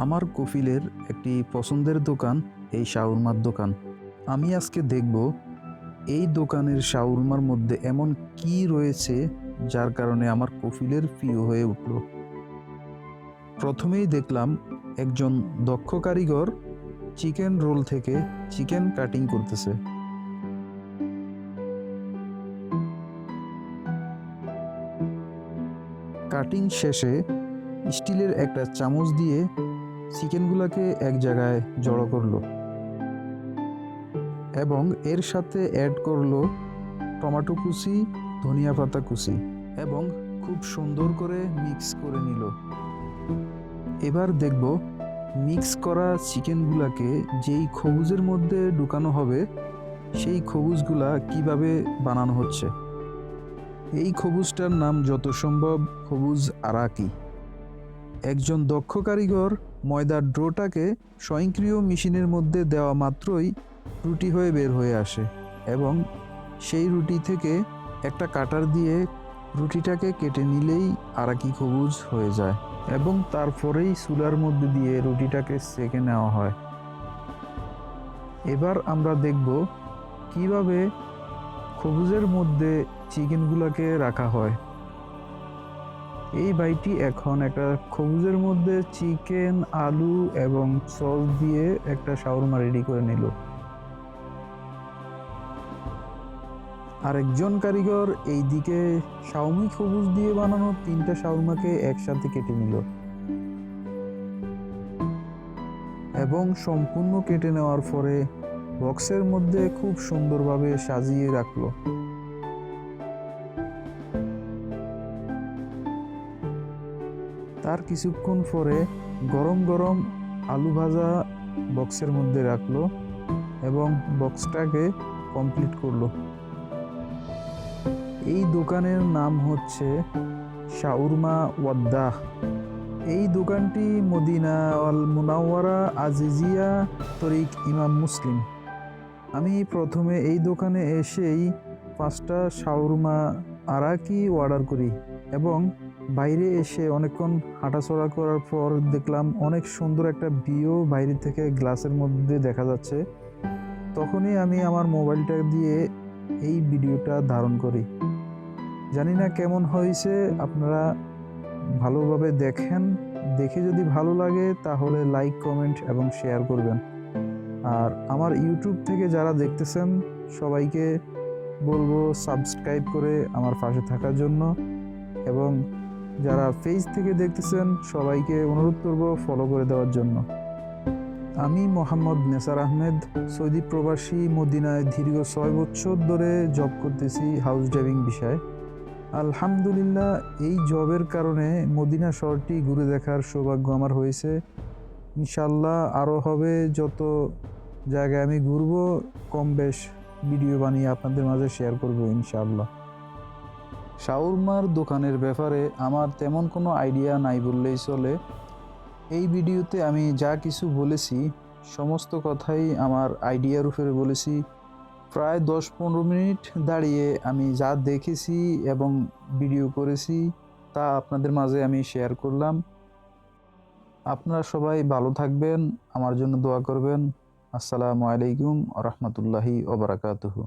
আমার কফিলের একটি পছন্দের দোকান এই শাওরমার দোকান। আমি আজকে দেখব এই দোকানের শাওরমার মধ্যে এমন কি রয়েছে যার কারণে আমার কফিলের প্রিয় হয়ে উঠল। প্রথমেই দেখলাম একজন দক্ষ কারিগর চিকেন রোল থেকে চিকেন কাটিং করতেছে। কাটিং শেষে স্টিলের একটা চামচ দিয়ে চিকেনগুলোকে এক জায়গায় জড়ো করলো এবং এর সাথে অ্যাড করলো টমেটো কুচি, ধনিয়া পাতা কুচি এবং খুব সুন্দর করে মিক্স করে নিল। এবার দেখব মিক্স করা চিকেনগুলোকে যেই খবুজের মধ্যে ঢুকানো হবে সেই খবুজগুলা কিভাবে বানানো হচ্ছে। এই খবুজটার নাম যত সম্ভব খবুজ আরাকি। একজন দক্ষ কারিগর ময়দার ডোটাকে স্বয়ংক্রিয় মেশিনের মধ্যে দেওয়া মাত্রই রুটি হয়ে বের হয়ে আসে এবং সেই রুটি থেকে একটা কাটার দিয়ে রুটিটাকে কেটে নিলেই আরাকি খবুজ হয়ে যায় এবং তারপরেই চুলার মধ্যে দিয়ে রুটিটাকে সেঁকে নেওয়া হয়। এবার আমরা দেখব কিভাবে খবুজের মধ্যে চিকেনগুলোকে রাখা হয়। এই ভাইটি এখন একটা খবুজের মধ্যে চিকেন, আলু এবং সস দিয়ে একটা শাওরমা রেডি করে নিল। আরেকজন কারিগর এই দিকে শাওমি খবুজ দিয়ে বানানো 3টা শাওরমাকে একসাথে কেটে নিল এবং সম্পূর্ণ কেটে নেওয়ার পরে বক্সের মধ্যে খুব সুন্দরভাবে সাজিয়ে রাখলো। তার কিছুক্ষণ পরে গরম গরম আলু ভাজা বক্সের মধ্যে রাখলো এবং বক্সটাকে কমপ্লিট করলো। এই দোকানের নাম হচ্ছে শাওরমা ওয়াদ্দাহ। এই দোকানটি মদিনা আল মুনাওয়ারা আজিজিয়া তরিক ইমাম মুসলিম। আমি প্রথমে এই দোকানে এসেই 5টা শাওরমা আরাকি অর্ডার করি এবং বাইরে এসে অনেকক্ষণ হাঁটাচলা করার পর দেখলাম অনেক সুন্দর একটা ভিউ বাইরে থেকে গ্লাসের মধ্যে দেখা যাচ্ছে। তখনই আমি আমার মোবাইলটা দিয়ে এই ভিডিওটা ধারণ করি। জানি না কেমন হয়েছে, আপনারা ভালোভাবে দেখেন। দেখে যদি ভালো লাগে তাহলে লাইক, কমেন্ট এবং শেয়ার করবেন। আর আমার ইউটিউব থেকে যারা দেখতেছেন সবাইকে বলবো সাবস্ক্রাইব করে আমার পাশে থাকার জন্য এবং যারা পেজ থেকে দেখতেছেন সবাইকে অনুরোধ করব ফলো করে দেওয়ার জন্য। আমি মোহাম্মদ নেসার আহমেদ, সৌদি প্রবাসী, মদিনায় দীর্ঘ 6 বছর ধরে জব করতেছি হাউস ড্রাইভিং বিষয়ে। আলহামদুলিল্লাহ, এই জবের কারণে মদিনা শহরটি ঘুরে দেখার সৌভাগ্য আমার হয়েছে। ইনশাল্লাহ আরও হবে, যত জায়গায় আমি ঘুরবো কম বেশ ভিডিও বানিয়ে আপনাদের মাঝে শেয়ার করব ইনশাআল্লাহ। শাওরমার দোকানের ব্যাপারে আমার তেমন কোনো আইডিয়া নাই বললেই চলে। এই ভিডিওতে আমি যা কিছু বলেছি সমস্ত কথাই আমার আইডিয়ার উপরে বলেছি। প্রায় 10-15 মিনিট দাঁড়িয়ে আমি যা দেখেছি এবং ভিডিও করেছি তা আপনাদের মাঝে আমি শেয়ার করলাম। আপনারা সবাই ভালো থাকবেন, আমার জন্য দোয়া করবেন। আসসালামু আলাইকুম ওয়া রাহমাতুল্লাহি ওয়া বারাকাতুহু।